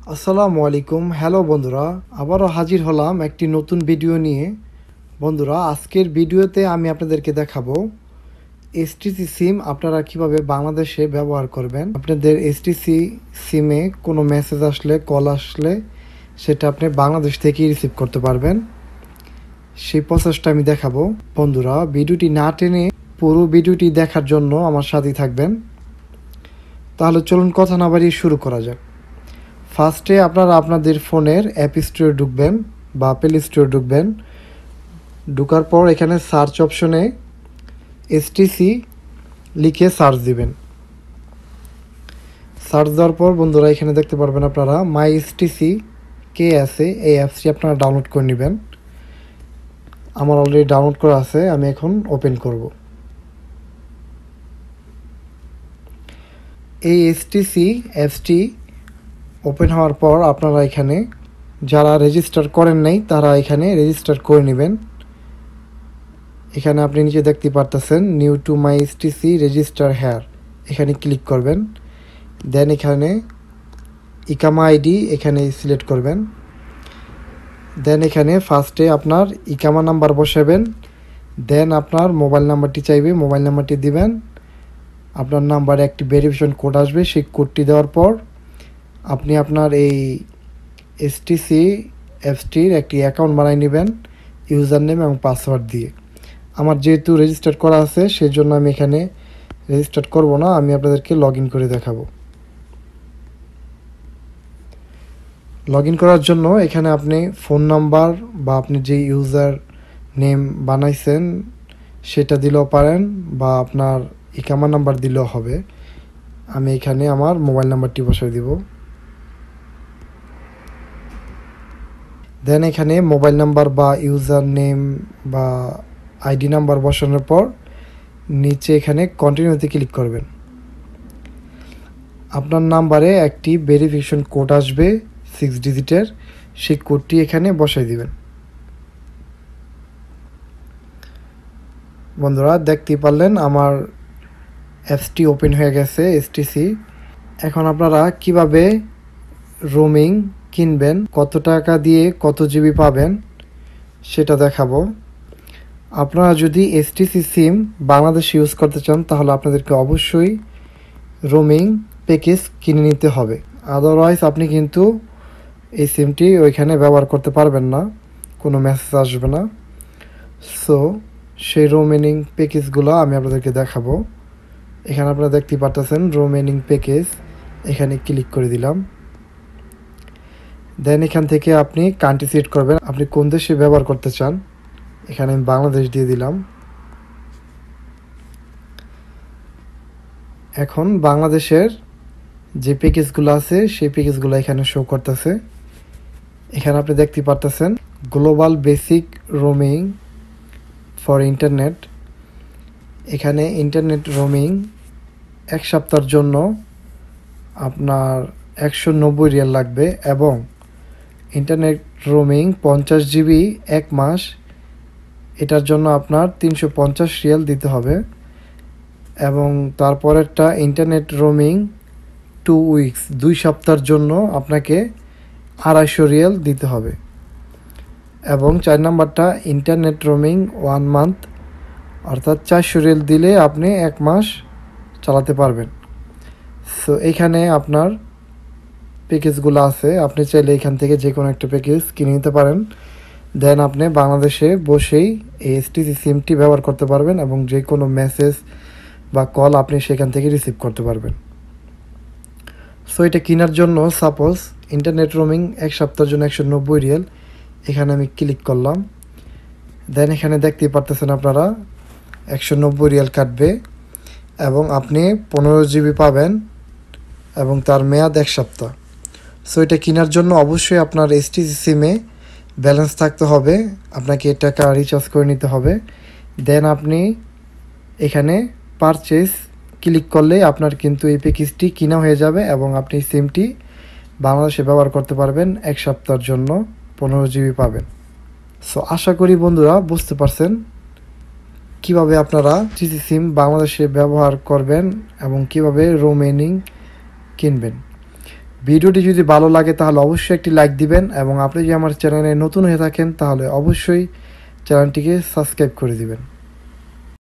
আসসালামু আলাইকুম। হ্যালো বন্ধুরা, আবারও হাজির হলাম একটি নতুন ভিডিও নিয়ে। বন্ধুরা, আজকের ভিডিওতে আমি আপনাদেরকে দেখাবো এসটিসি সিম আপনারা কিভাবে বাংলাদেশে ব্যবহার করবেন। আপনাদের এসটিসি সিমে কোনো মেসেজ আসলে, কল আসলে সেটা আপনি বাংলাদেশ থেকেই রিসিভ করতে পারবেন। সেই প্রসেসটা আমি দেখাবো। বন্ধুরা, ভিডিওটি না টেনে পুরো ভিডিওটি দেখার জন্য আমার সাথেই থাকবেন। তাহলে চলুন কথা না বাড়িয়ে শুরু করা যাক। ফার্স্টে আপনারা আপনাদের ফোনের অ্যাপ স্টোরে ঢুকবেন বা প্লে স্টোরে ঢুকবেন। ঢুকার পর এখানে সার্চ অপশনে এসটিসি লিখে সার্চ দিবেন। সার্চ দেওয়ার পর বন্ধুরা এখানে দেখতে পারবেন আপনারা মাই এসটিসি কে আছে, এই অ্যাপসটি আপনারা ডাউনলোড করে নেবেন। আমার অলরেডি ডাউনলোড করা আছে, আমি এখন ওপেন করব। এই এসটিসি অ্যাপসটি ওপেন হওয়ার পর আপনারা এখানে যারা রেজিস্টার করেন নাই তারা এখানে রেজিস্টার করে নেবেন। এখানে আপনি নিচে দেখতে পারতেছেন new to my STC register here, এখানে ক্লিক করবেন। দেন এখানে ইকামা আইডি এখানে সিলেক্ট করবেন। দেন এখানে ফার্স্টে আপনার ইকামা নাম্বার বসাবেন। দেন আপনার মোবাইল নাম্বারটি চাইবে, মোবাইল নাম্বারটি দিবেন। আপনার নাম্বারে একটি ভেরিফিকেশন কোড আসবে, সেই কোডটি দেওয়ার পর আপনি আপনার এই এসটিসি অ্যাপসটির একটি অ্যাকাউন্ট বানিয়ে নেবেন ইউজার নেম এবং পাসওয়ার্ড দিয়ে। আমার যেহেতু রেজিস্টার করা আছে সেই জন্য আমি এখানে রেজিস্টার করব না, আমি আপনাদেরকে লগ ইন করে দেখাবো। লগ ইন করার জন্য এখানে আপনি ফোন নাম্বার বা আপনি যে ইউজার নেম বানাইছেন সেটা দিলেও পারেন বা আপনার ইকামা নাম্বার দিলেও হবে। আমি এখানে আমার মোবাইল নাম্বারটি বসাই দিব। দেন এখানে মোবাইল নাম্বার বা ইউজার নেম বা আইডি নাম্বার বসানোর পর নিচে এখানে কন্টিনিউতে ক্লিক করবেন। আপনার নাম্বারে একটি ভেরিফিকেশন কোড আসবে 6 ডিজিটের, সেই কোডটি এখানে বসাই দিবেন। বন্ধুরা, দেখতেই পারলেন আমার অ্যাপসটি ওপেন হয়ে গেছে এসটিসি। এখন আপনারা কিভাবে রোমিং কিনবেন, কত টাকা দিয়ে কত জিবি পাবেন সেটা দেখাবো। আপনারা যদি এসটিসি সিম বাংলাদেশে ইউজ করতে চান তাহলে আপনাদেরকে অবশ্যই রোমিং প্যাকেজ কিনে নিতে হবে, আদারওয়াইজ আপনি কিন্তু এই সিমটি ওইখানে ব্যবহার করতে পারবেন না, কোনো মেসেজ আসবে না। সো সেই রোমিং প্যাকেজগুলো আমি আপনাদেরকে দেখাবো। এখানে আপনারা দেখতে পারতেছেন রোমিং প্যাকেজ, এখানে ক্লিক করে দিলাম। দেন এখান থেকে আপনি কান্ট্রি সিলেক্ট করবেন, আপনি কোন দেশে ব্যবহার করতে চান। এখানে আমি বাংলাদেশ দিয়ে দিলাম। এখন বাংলাদেশের যে প্যাকেজগুলো আছে সেই প্যাকেজগুলো এখানে শো করতেছে। এখানে আপনি দেখতে পারতেছেন global basic roaming for internet. এখানে ইন্টারনেট রোমিং 1 সপ্তাহের জন্য আপনার 190 রিয়াল লাগবে এবং ইন্টারনেট রোমিং 50 জিবি 1 মাস, এটার জন্য আপনার 350 রিয়াল দিতে হবে। এবং তারপরেরটা ইন্টারনেট রোমিং 2 উইকস 2 সপ্তাহের জন্য আপনাকে 250 রিয়াল দিতে হবে। এবং 4 নাম্বারটা ইন্টারনেট রোমিং 1 মান্থ, অর্থাৎ 400 রিয়াল দিলে আপনি 1 মাস চালাতে পারবেন। সো এইখানে আপনার প্যাকেজগুলো আছে, আপনি চাইলে এখান থেকে যে কোনো একটা প্যাকেজ কিনে নিতে পারেন। দেন আপনি বাংলাদেশে বসেই এই এসটিসি সিমটি ব্যবহার করতে পারবেন এবং যে কোনো মেসেজ বা কল আপনি সেখান থেকে রিসিভ করতে পারবেন। সো এটা কেনার জন্য সাপোজ ইন্টারনেট রোমিং 1 সপ্তাহের জন্য 190 রিয়াল, এখানে আমি ক্লিক করলাম। দেন এখানে দেখতেই পারতেছেন আপনারা 190 রিয়াল কাটবে এবং আপনি 15 জিবি পাবেন এবং তার মেয়াদ 1 সপ্তাহ। সো এটা কেনার জন্য অবশ্যই আপনার এসটিসি সিমে ব্যালেন্স থাকতে হবে, আপনাকে টাকা রিচার্জ করে নিতে হবে। দেন আপনি এখানে পারচেস ক্লিক করলে আপনার কিন্তু এই প্যাকেজটি কিনা হয়ে যাবে এবং আপনি সিমটি বাংলাদেশে ব্যবহার করতে পারবেন 1 সপ্তাহের জন্য, 15 জিবি পাবেন। সো আশা করি বন্ধুরা বুঝতে পারছেন কিভাবে আপনারা এসটিসি সিম বাংলাদেশে ব্যবহার করবেন এবং কিভাবে রোমিং কিনবেন। ভিডিওটি যদি ভালো লাগে তাহলে অবশ্যই একটি লাইক দিবেন এবং আপনি যদি আমার চ্যানেলে নতুন হয়ে থাকেন তাহলে অবশ্যই চ্যানেলটিকে সাবস্ক্রাইব করে দিবেন।